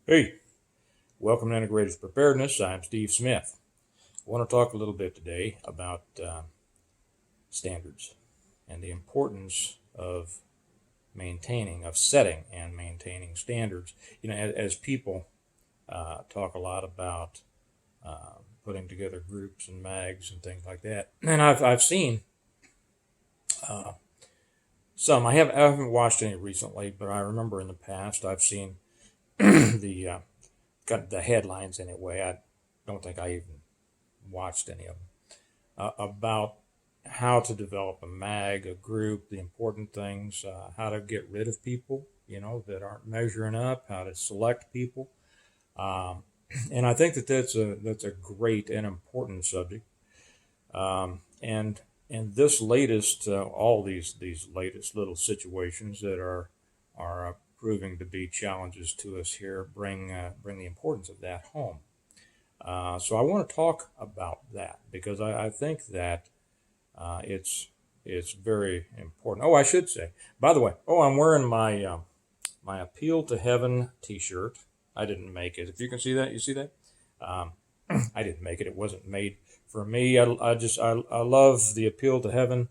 Hey, welcome to Integrated Preparedness. I'm Steve Smith. I want to talk a little bit today about standards and the importance of setting and maintaining standards. As people talk a lot about putting together groups and mags and things like that, and I've seen uh, some. I haven't watched any recently, but I remember in the past I've seen the got the headlines anyway. I don't think I even watched any of them about how to develop a mag, a group, the important things, how to get rid of people, that aren't measuring up, how to select people, um, and I think that that's a great and important subject. And this latest, all these latest little situations that are proving to be challenges to us here bring the importance of that home. So I want to talk about that because I think that it's very important. Oh, I should say, by the way, I'm wearing my Appeal to Heaven T-shirt. I didn't make it. If you can see that, you see that? Um, I didn't make it. It wasn't made for me. I love the Appeal to Heaven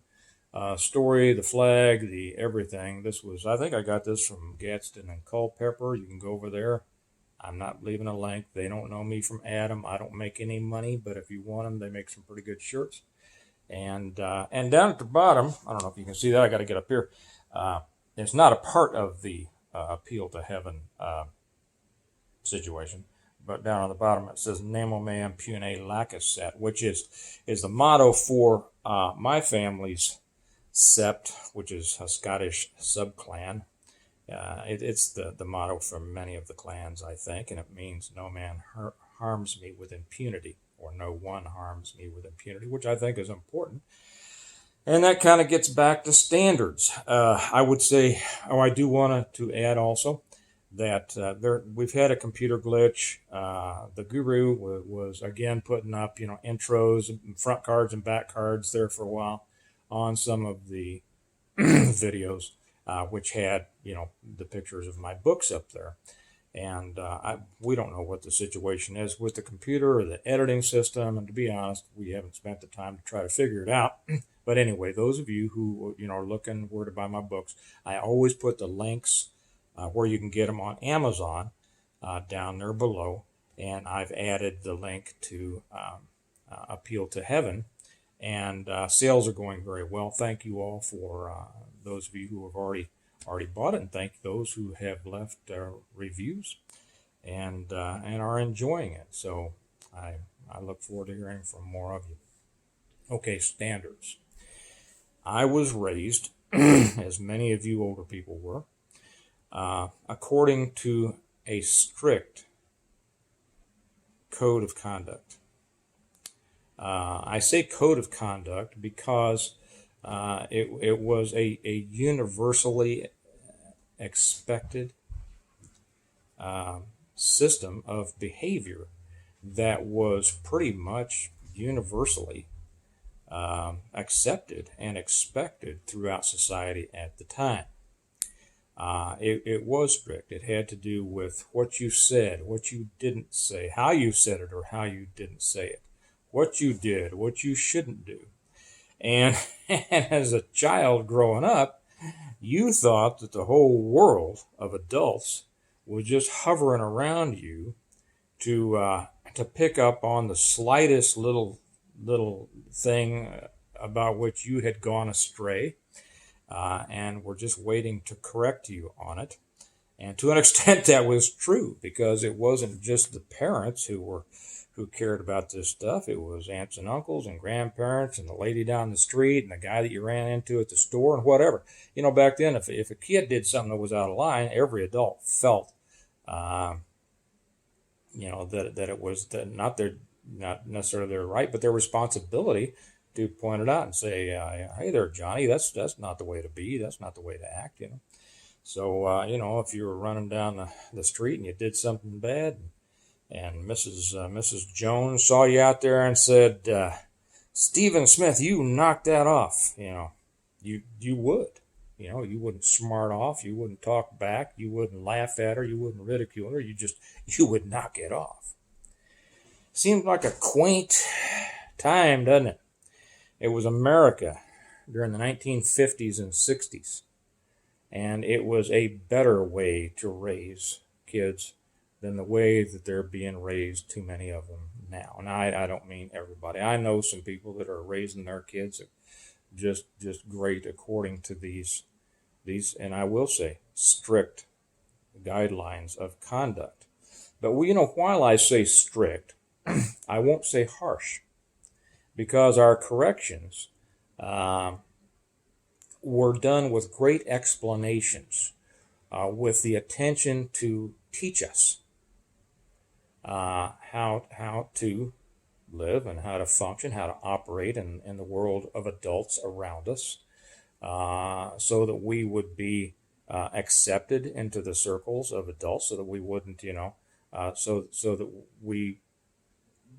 story, the flag, the everything. I think I got this from Gadsden and Culpeper. You can go over there. I'm not leaving a link. They don't know me from Adam. I don't make any money, but if you want them, they make some pretty good shirts. And down at the bottom, I don't know if you can see that. I got to get up here. It's not a part of the Appeal to Heaven situation, but down on the bottom it says "Nemo Meum Pune Lacesset," which is the motto for my family's sept, which is a Scottish subclan. It's the motto for many of the clans, I think, and it means no man harms me with impunity, or no one harms me with impunity, which I think is important. And that kind of gets back to standards. I would say, I do want to add also that we've had a computer glitch. The guru was again putting up, intros, front cards and back cards there for a while on some of the videos, which had the pictures of my books up there. And we don't know what the situation is with the computer or the editing system. And to be honest, we haven't spent the time to try to figure it out. But anyway, those of you who are looking where to buy my books, I always put the links where you can get them on Amazon down there below. And I've added the link to Appeal to Heaven. And sales are going very well. Thank you all for those of you who have already bought it, and thank those who have left reviews and are enjoying it. So I look forward to hearing from more of you. Okay, standards. I was raised, as many of you older people were, according to a strict code of conduct. I say code of conduct because it was a universally expected system of behavior that was pretty much universally accepted and expected throughout society at the time. It was strict. It had to do with what you said, what you didn't say, how you said it or how you didn't say it, what you did, what you shouldn't do. And, and as a child growing up, you thought that the whole world of adults was just hovering around you to pick up on the slightest little thing about which you had gone astray, and were just waiting to correct you on it. And to an extent, that was true because it wasn't just the parents who cared about this stuff. It was aunts and uncles and grandparents and the lady down the street and the guy that you ran into at the store and whatever. Back then, if a kid did something that was out of line, every adult felt, uh, that it was not necessarily their right, but their responsibility to point it out and say, "Hey there, Johnny, that's not the way to be. That's not the way to act." So if you were running down the street and you did something bad, and Mrs. Jones saw you out there and said, "Stephen Smith, you knocked that off," you would, You wouldn't smart off, you wouldn't talk back, you wouldn't laugh at her, you wouldn't ridicule her, you would knock it off. Seems like a quaint time, doesn't it? It was America during the 1950s and 60s, and it was a better way to raise kids than the way that they're being raised, too many of them now. And I don't mean everybody. I know some people that are raising their kids just great according to these, and I will say, strict guidelines of conduct. But while I say strict, I won't say harsh, because our corrections were done with great explanations, with the attention to teach us how to live and how to function, how to operate in the world of adults around us, so that we would be accepted into the circles of adults, so that we wouldn't, so that we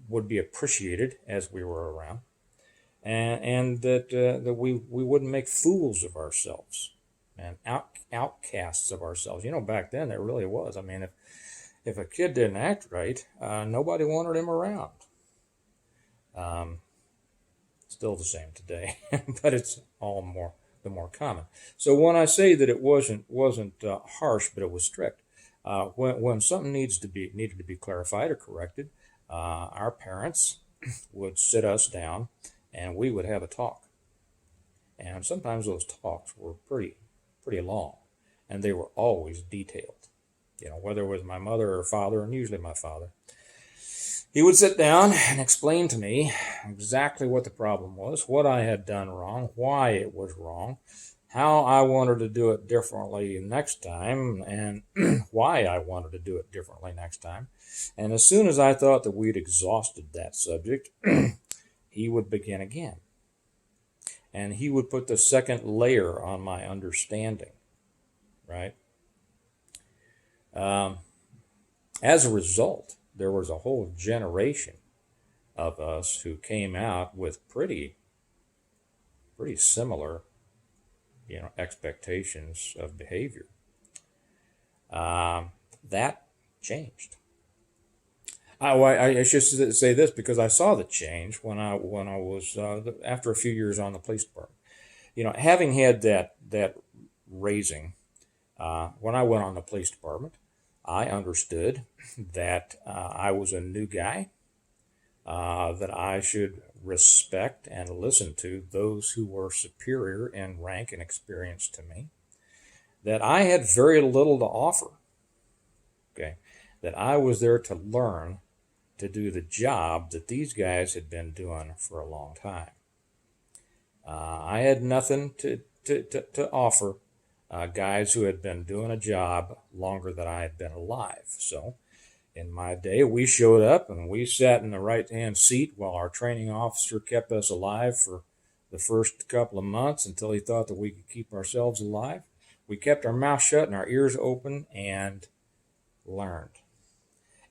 would be appreciated as we were around, and that we wouldn't make fools of ourselves and outcasts of ourselves. Back then there really was. I mean, if a kid didn't act right, nobody wanted him around. Still the same today, but it's all the more common. So when I say that it wasn't harsh, but it was strict, when something needed to be clarified or corrected, our parents would sit us down and we would have a talk. And sometimes those talks were pretty long, and they were always detailed. Whether it was my mother or father, and usually my father, he would sit down and explain to me exactly what the problem was, what I had done wrong, why it was wrong, how I wanted to do it differently next time, and why I wanted to do it differently next time. And as soon as I thought that we'd exhausted that subject, he would begin again. And he would put the second layer on my understanding, right? As a result, there was a whole generation of us who came out with pretty similar, expectations of behavior. That changed. I should say this, because I saw the change when I was after a few years on the police department. Having had that raising, when I went on the police department, I understood that I was a new guy, that I should respect and listen to those who were superior in rank and experience to me, that I had very little to offer, okay, that I was there to learn to do the job that these guys had been doing for a long time. I had nothing to offer guys who had been doing a job longer than I had been alive. So in my day, we showed up and we sat in the right-hand seat while our training officer kept us alive for the first couple of months until he thought that we could keep ourselves alive. We kept our mouth shut and our ears open and learned.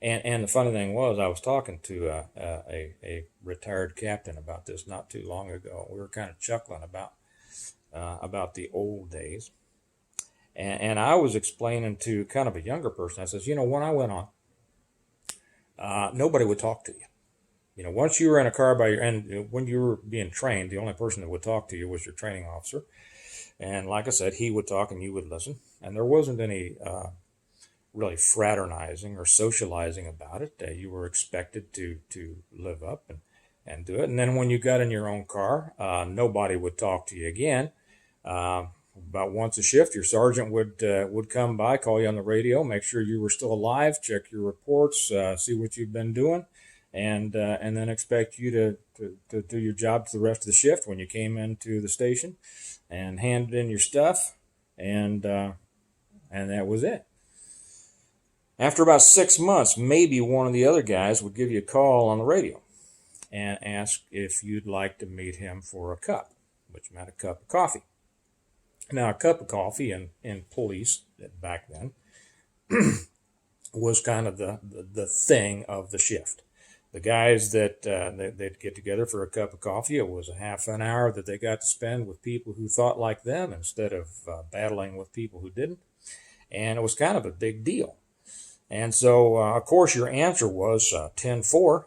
And the funny thing was, I was talking to a retired captain about this not too long ago. We were kind of chuckling about the old days. And I was explaining to kind of a younger person, I says, when I went on, nobody would talk to you. Once you were in a car and when you were being trained, the only person that would talk to you was your training officer. And like I said, he would talk and you would listen. And there wasn't any really fraternizing or socializing about it. You were expected to live up and do it. And then when you got in your own car, nobody would talk to you again. About once a shift, your sergeant would come by, call you on the radio, make sure you were still alive, check your reports, see what you've been doing, and then expect you to do your job to the rest of the shift when you came into the station, and handed in your stuff, and that was it. After about 6 months, maybe one of the other guys would give you a call on the radio and ask if you'd like to meet him for a cup, which meant a cup of coffee. Now, a cup of coffee in police back then was kind of the thing of the shift. The guys that they'd get together for a cup of coffee, it was a half an hour that they got to spend with people who thought like them instead of battling with people who didn't. And it was kind of a big deal. And so, of course, your answer was 10-4,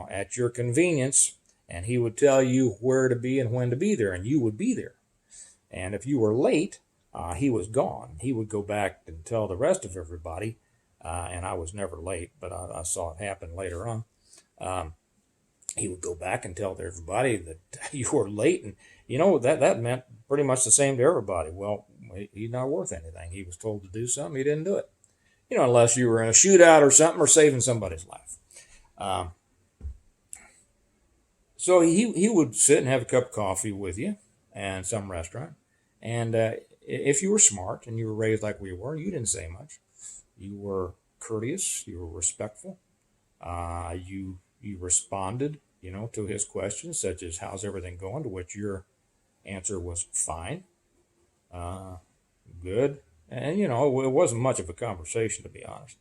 at your convenience. And he would tell you where to be and when to be there, and you would be there. And if you were late, he was gone. He would go back and tell the rest of everybody, and I was never late, but I saw it happen later on. He would go back and tell everybody that you were late, and that meant pretty much the same to everybody. Well, he's not worth anything. He was told to do something, he didn't do it. Unless you were in a shootout or something or saving somebody's life. So he would sit and have a cup of coffee with you in some restaurant. And if you were smart and you were raised like we were, you didn't say much. You were courteous. You were respectful. You responded, to his questions, such as "How's everything going?" To which your answer was "Fine, good," and it wasn't much of a conversation, to be honest.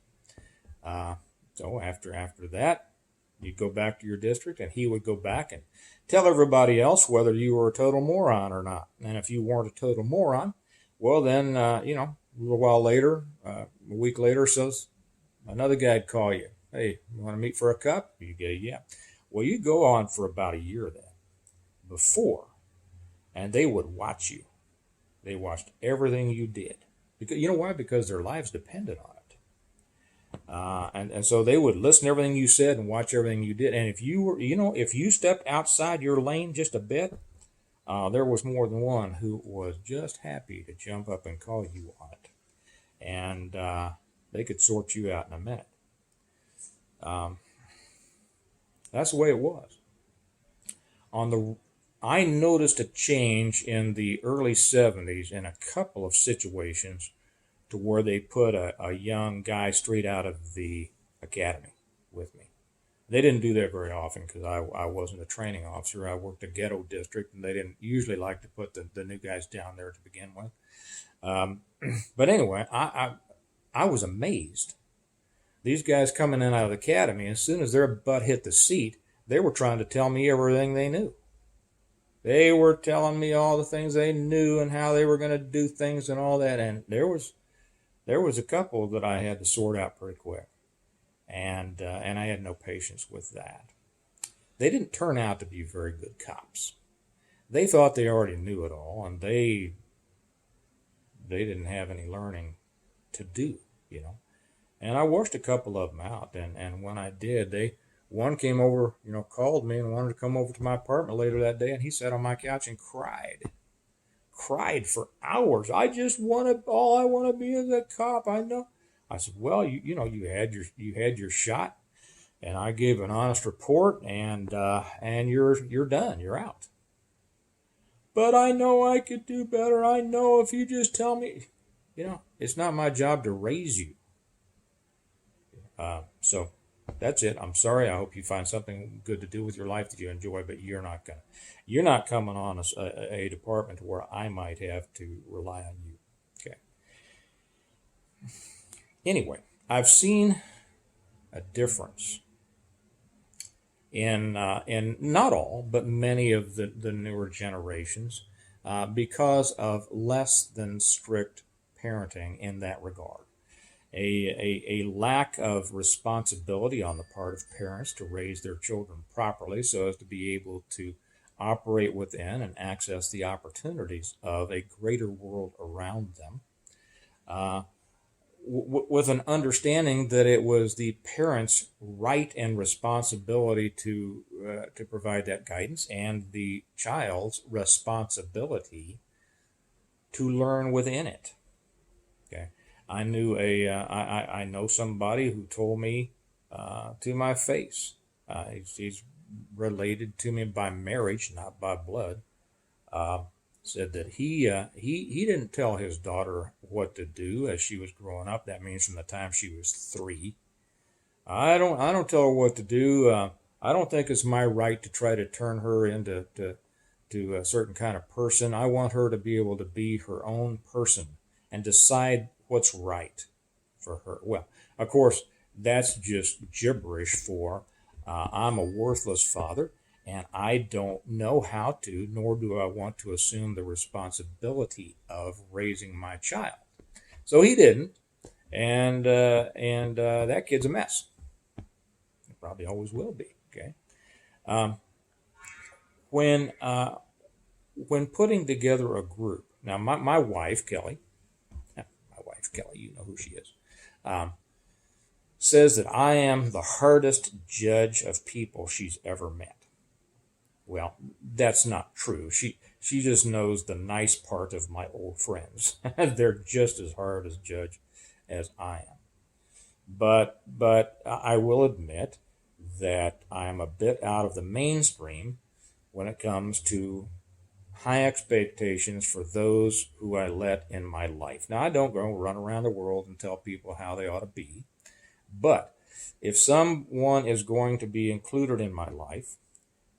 So after that, you'd go back to your district, and he would go back and tell everybody else whether you were a total moron or not. And if you weren't a total moron, well, then, a little while later, a week later, so another guy'd call you. "Hey, you want to meet for a cup?" You go, "Yeah." Well, you go on for about a year then, before, and they would watch you. They watched everything you did. Because, you know why? Because their lives depended on it. And so they would listen to everything you said and watch everything you did. And if you were, if you stepped outside your lane just a bit, there was more than one who was just happy to jump up and call you on it. And they could sort you out in a minute. That's the way it was. I noticed a change in the early 70s in a couple of situations to where they put a young guy straight out of the academy with me. They didn't do that very often because I wasn't a training officer. I worked a ghetto district, and they didn't usually like to put the new guys down there to begin with. But anyway, I was amazed. These guys coming in out of the academy, as soon as their butt hit the seat, they were trying to tell me everything they knew. They were telling me all the things they knew and how they were going to do things and all that. And there was a couple that I had to sort out pretty quick. And I had no patience with that. They didn't turn out to be very good cops. They thought they already knew it all, and they didn't have any learning to do, And I washed a couple of them out, and when I did, one came over, called me and wanted to come over to my apartment later that day, and he sat on my couch and cried for hours. "I just all I want to be is a cop. I know." I said, "Well, you had your shot, and I gave an honest report, and you're done. You're out." "But I know I could do better. I know if you just tell me." It's not my job to raise you. So that's it. I'm sorry. I hope you find something good to do with your life that you enjoy, but you're not coming on a department where I might have to rely on you. Okay. Anyway, I've seen a difference in not all, but many of the newer generations because of less than strict parenting in that regard. A lack of responsibility on the part of parents to raise their children properly so as to be able to operate within and access the opportunities of a greater world around them, with an understanding that it was the parents' right and responsibility to provide that guidance, and the child's responsibility to learn within it. Okay. I know somebody who told me to my face. He's related to me by marriage, not by blood. Said that he didn't tell his daughter what to do as she was growing up. That means from the time she was 3. I don't tell her what to do. I don't think it's my right to try to turn her into a certain kind of person. I want her to be able to be her own person and decide what's right for her. Well, of course, that's just gibberish for I'm a worthless father and I don't know how to, nor do I want to assume the responsibility of raising my child. So he didn't, and that kid's a mess. It probably always will be. Okay. Um, when putting together a group, now my wife Kelly, you know who she is, um, says that I am the hardest judge of people she's ever met. Well, that's not true. She just knows the nice part of my old friends. They're just as hard as judge as I am. But I will admit that I am a bit out of the mainstream when it comes to high expectations for those who I let in my life. Now, I don't go run around the world and tell people how they ought to be, but if someone is going to be included in my life,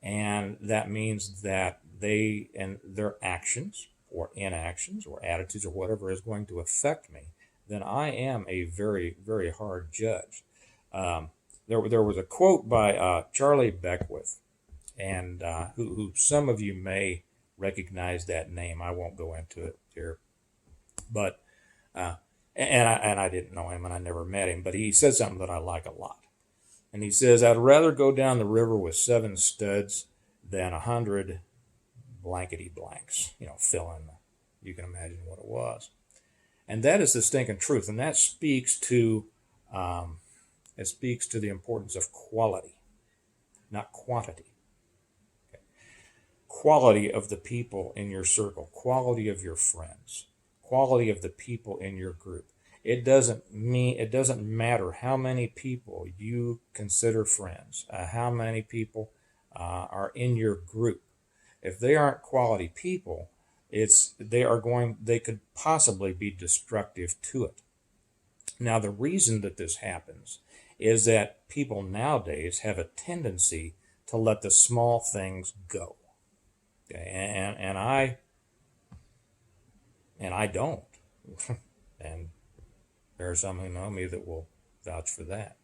and that means that they and their actions or inactions or attitudes or whatever is going to affect me, then I am a very, very hard judge. There was a quote by Charlie Beckwith, and who some of you may recognize that name. I won't go into it here, but uh, and I didn't know him and I never met him, but he said something that I like a lot. And he says, "I'd rather go down the river with 7 studs than 100 blankety blanks." Fill in. You can imagine what it was, and that is the stinking truth. And that speaks to the importance of quality, not quantity. Quality of the people in your circle, quality of your friends, quality of the people in your group. It doesn't matter how many people you consider friends, how many people are in your group. If they aren't quality people, they could possibly be destructive to it. Now, the reason that this happens is that people nowadays have a tendency to let the small things go. Okay, and I don't. And there are some who know me that will vouch for that.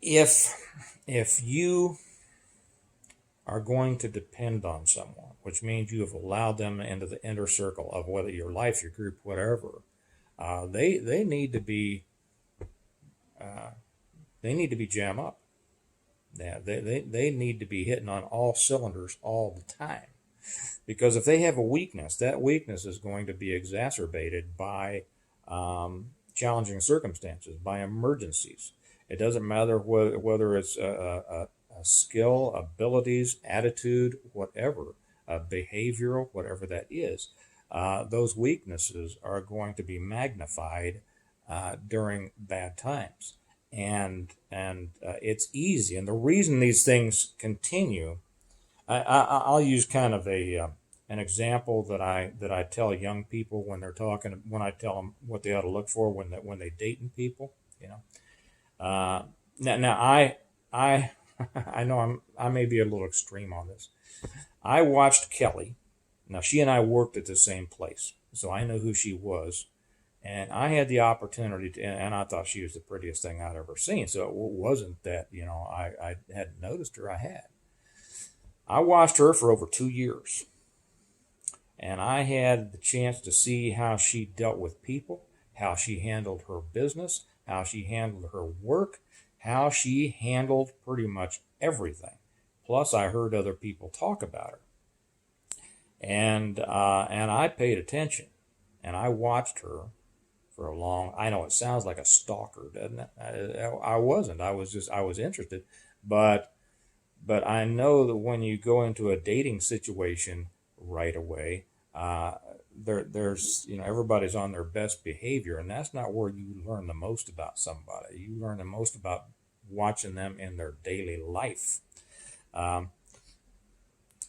If you are going to depend on someone, which means you have allowed them into the inner circle of whether your life, your group, whatever, they need to be jam up. Yeah, they need to be hitting on all cylinders all the time. Because if they have a weakness, that weakness is going to be exacerbated by challenging circumstances, by emergencies. It doesn't matter whether it's a skill, abilities, attitude, whatever, behavioral, whatever that is. Those weaknesses are going to be magnified during bad times. And it's easy. And the reason these things continue, I'll use kind of an example that I tell young people when they're talking, when I tell them what they ought to look for when they dating people. Now I I know I may be a little extreme on this. I watched Kelly. Now she and I worked at the same place, so I know who she was. And I had the opportunity to, and I thought she was the prettiest thing I'd ever seen. So it wasn't that, I hadn't noticed her. I had. I watched her for over 2 years. And I had the chance to see how she dealt with people, how she handled her business, how she handled her work, how she handled pretty much everything. Plus, I heard other people talk about her. And I paid attention. And I watched her for a long, I know it sounds like a stalker, doesn't it? I wasn't. I was interested. But I know that when you go into a dating situation right away, there's everybody's on their best behavior, and that's not where you learn the most about somebody. You learn the most about watching them in their daily life.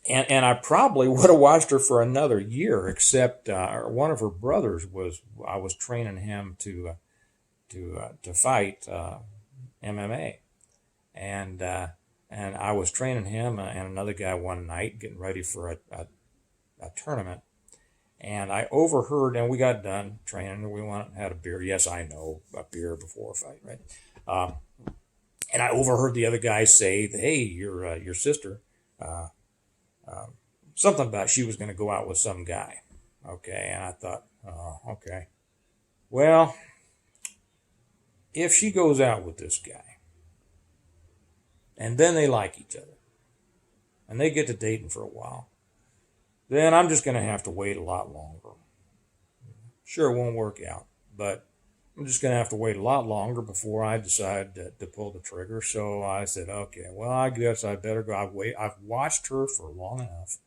And I probably would have watched her for another year, except one of her brothers I was training him to fight MMA, and I was training him and another guy one night, getting ready for a tournament, And I overheard, and we got done training, and we went and had a beer. Yes, I know, a beer before a fight, right? Um, and I overheard the other guy say, "Hey, your sister, uh, something about she was going to go out with some guy." Okay, and I thought, oh, okay. Well, if she goes out with this guy, and then they like each other, and they get to dating for a while, then I'm just going to have to wait a lot longer. Sure, it won't work out, but I'm just going to have to wait a lot longer before I decide to pull the trigger. So I said, okay, well, I guess I better go. I've watched her for long enough.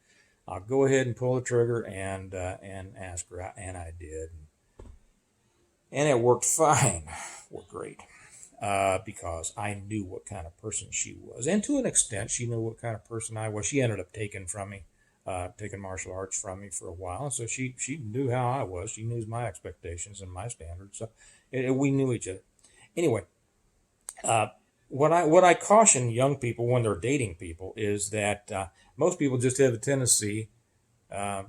I'll go ahead and pull the trigger and ask her out, and I did, and it worked fine. Worked great. Because I knew what kind of person she was. And to an extent, she knew what kind of person I was. She ended up taking martial arts from me for a while. So she knew how I was. She knew my expectations and my standards. So we knew each other. Anyway, what I caution young people when they're dating people is that most people just have a tendency um,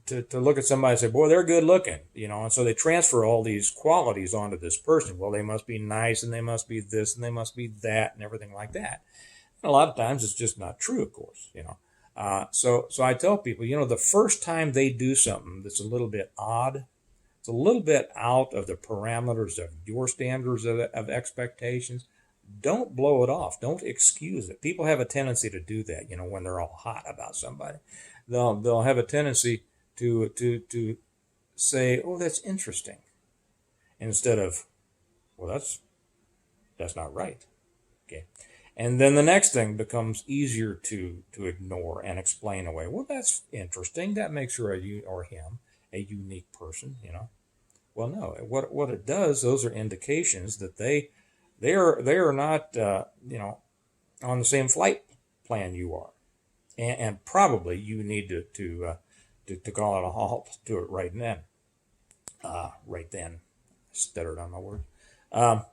to look at somebody and say, boy, they're good looking, and so they transfer all these qualities onto this person. Well, they must be nice, and they must be this, and they must be that, and everything like that. And a lot of times it's just not true, of course. So I tell people, the first time they do something that's a little bit odd, it's a little bit out of the parameters of your standards of expectations, don't blow it off. Don't excuse it. People have a tendency to do that, when they're all hot about somebody. They'll have a tendency to say, "Oh, that's interesting," instead of, "Well, that's not right." Okay, and then the next thing becomes easier to ignore and explain away. Well, that's interesting. That makes her or him a unique person. Well, no. What it does, those are indications that they are not on the same flight plan you are. And probably you need to call it a halt to it right then. Right then, stuttered on my word. Um,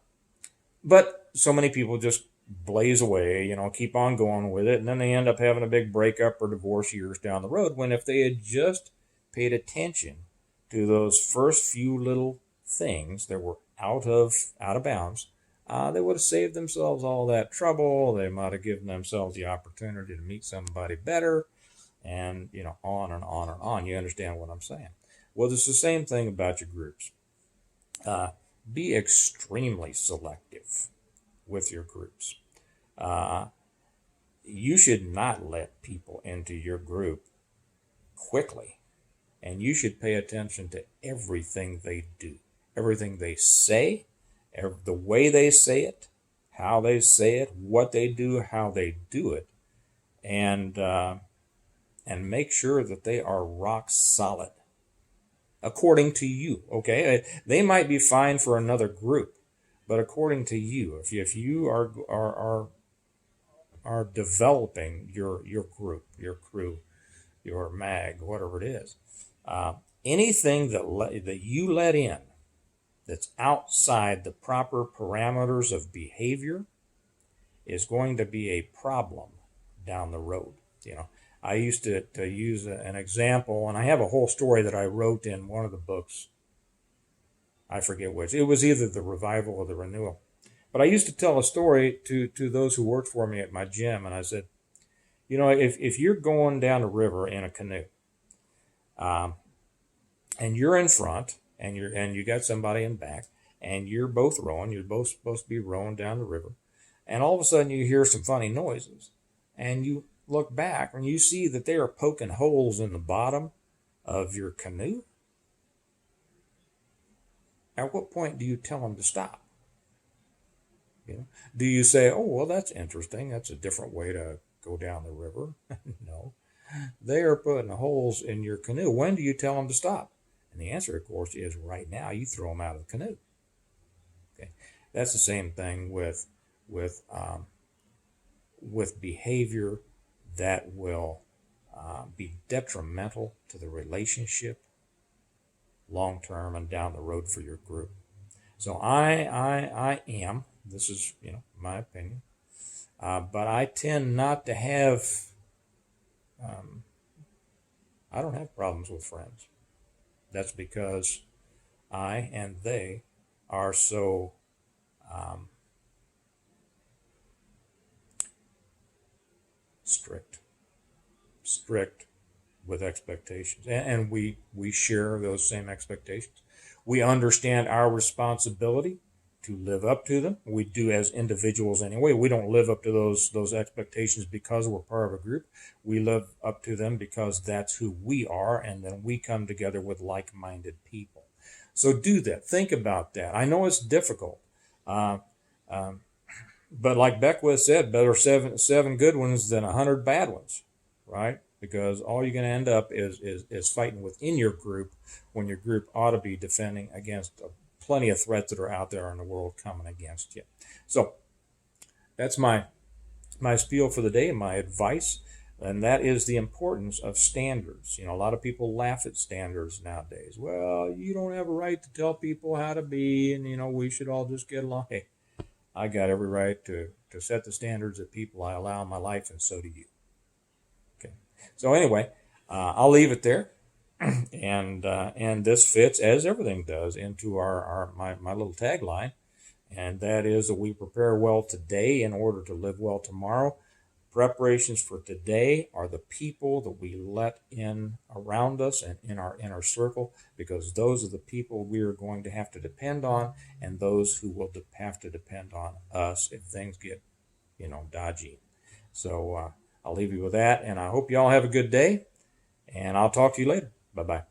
but so many people just blaze away, keep on going with it, and then they end up having a big breakup or divorce years down the road. When if they had just paid attention to those first few little things that were out of bounds, they would have saved themselves all that trouble. They might have given themselves the opportunity to meet somebody better, and on and on and on. You understand what I'm saying? Well, it's the same thing about your groups. Be extremely selective with your groups. Uh, you should not let people into your group quickly, and you should pay attention to everything they do, everything they say, the way they say it, how they say it, what they do, how they do it, and make sure that they are rock solid according to you. Okay, they might be fine for another group, but according to you, if you are developing your group, your crew, your mag, whatever it is, anything that you let in that's outside the proper parameters of behavior is going to be a problem down the road. I used to use an example, and I have a whole story that I wrote in one of the books. I forget which. It was either the revival or the renewal. But I used to tell a story to those who worked for me at my gym, and I said, if you're going down a river in a canoe, and you're in front, and you got somebody in back, and you're both rowing, you're both supposed to be rowing down the river, and all of a sudden you hear some funny noises, and you look back and you see that they are poking holes in the bottom of your canoe. At what point do you tell them to stop? Do you say, "Oh, well, that's interesting. That's a different way to go down the river"? No. They are putting holes in your canoe. When do you tell them to stop? And the answer, of course, is right now. You throw them out of the canoe. Okay, that's the same thing with behavior that will be detrimental to the relationship long term and down the road for your group. So I am. This is my opinion, but I tend not to have I don't have problems with friends. That's because I and they are so um, strict, strict with expectations, and we share those same expectations. We understand our responsibility to live up to them. We do as individuals anyway. We don't live up to those expectations because we're part of a group. We live up to them because that's who we are, and then we come together with like-minded people. So do that. Think about that. I know it's difficult. Uh, um, but like Beckwith said, better seven good ones than 100 bad ones, right? Because all you're going to end up is fighting within your group when your group ought to be defending against plenty of threats that are out there in the world coming against you. So that's my spiel for the day, my advice, and that is the importance of standards. A lot of people laugh at standards nowadays. Well, you don't have a right to tell people how to be, and we should all just get along. Hey, I got every right to set the standards that people I allow in my life, and so do you. Okay. So anyway, I'll leave it there, and this fits, as everything does, into my little tagline, and that is that we prepare well today in order to live well tomorrow. Preparations for today are the people that we let in around us and in our inner circle, because those are the people we are going to have to depend on, and those who will have to depend on us if things get, dodgy. So I'll leave you with that, and I hope you all have a good day, and I'll talk to you later. Bye-bye.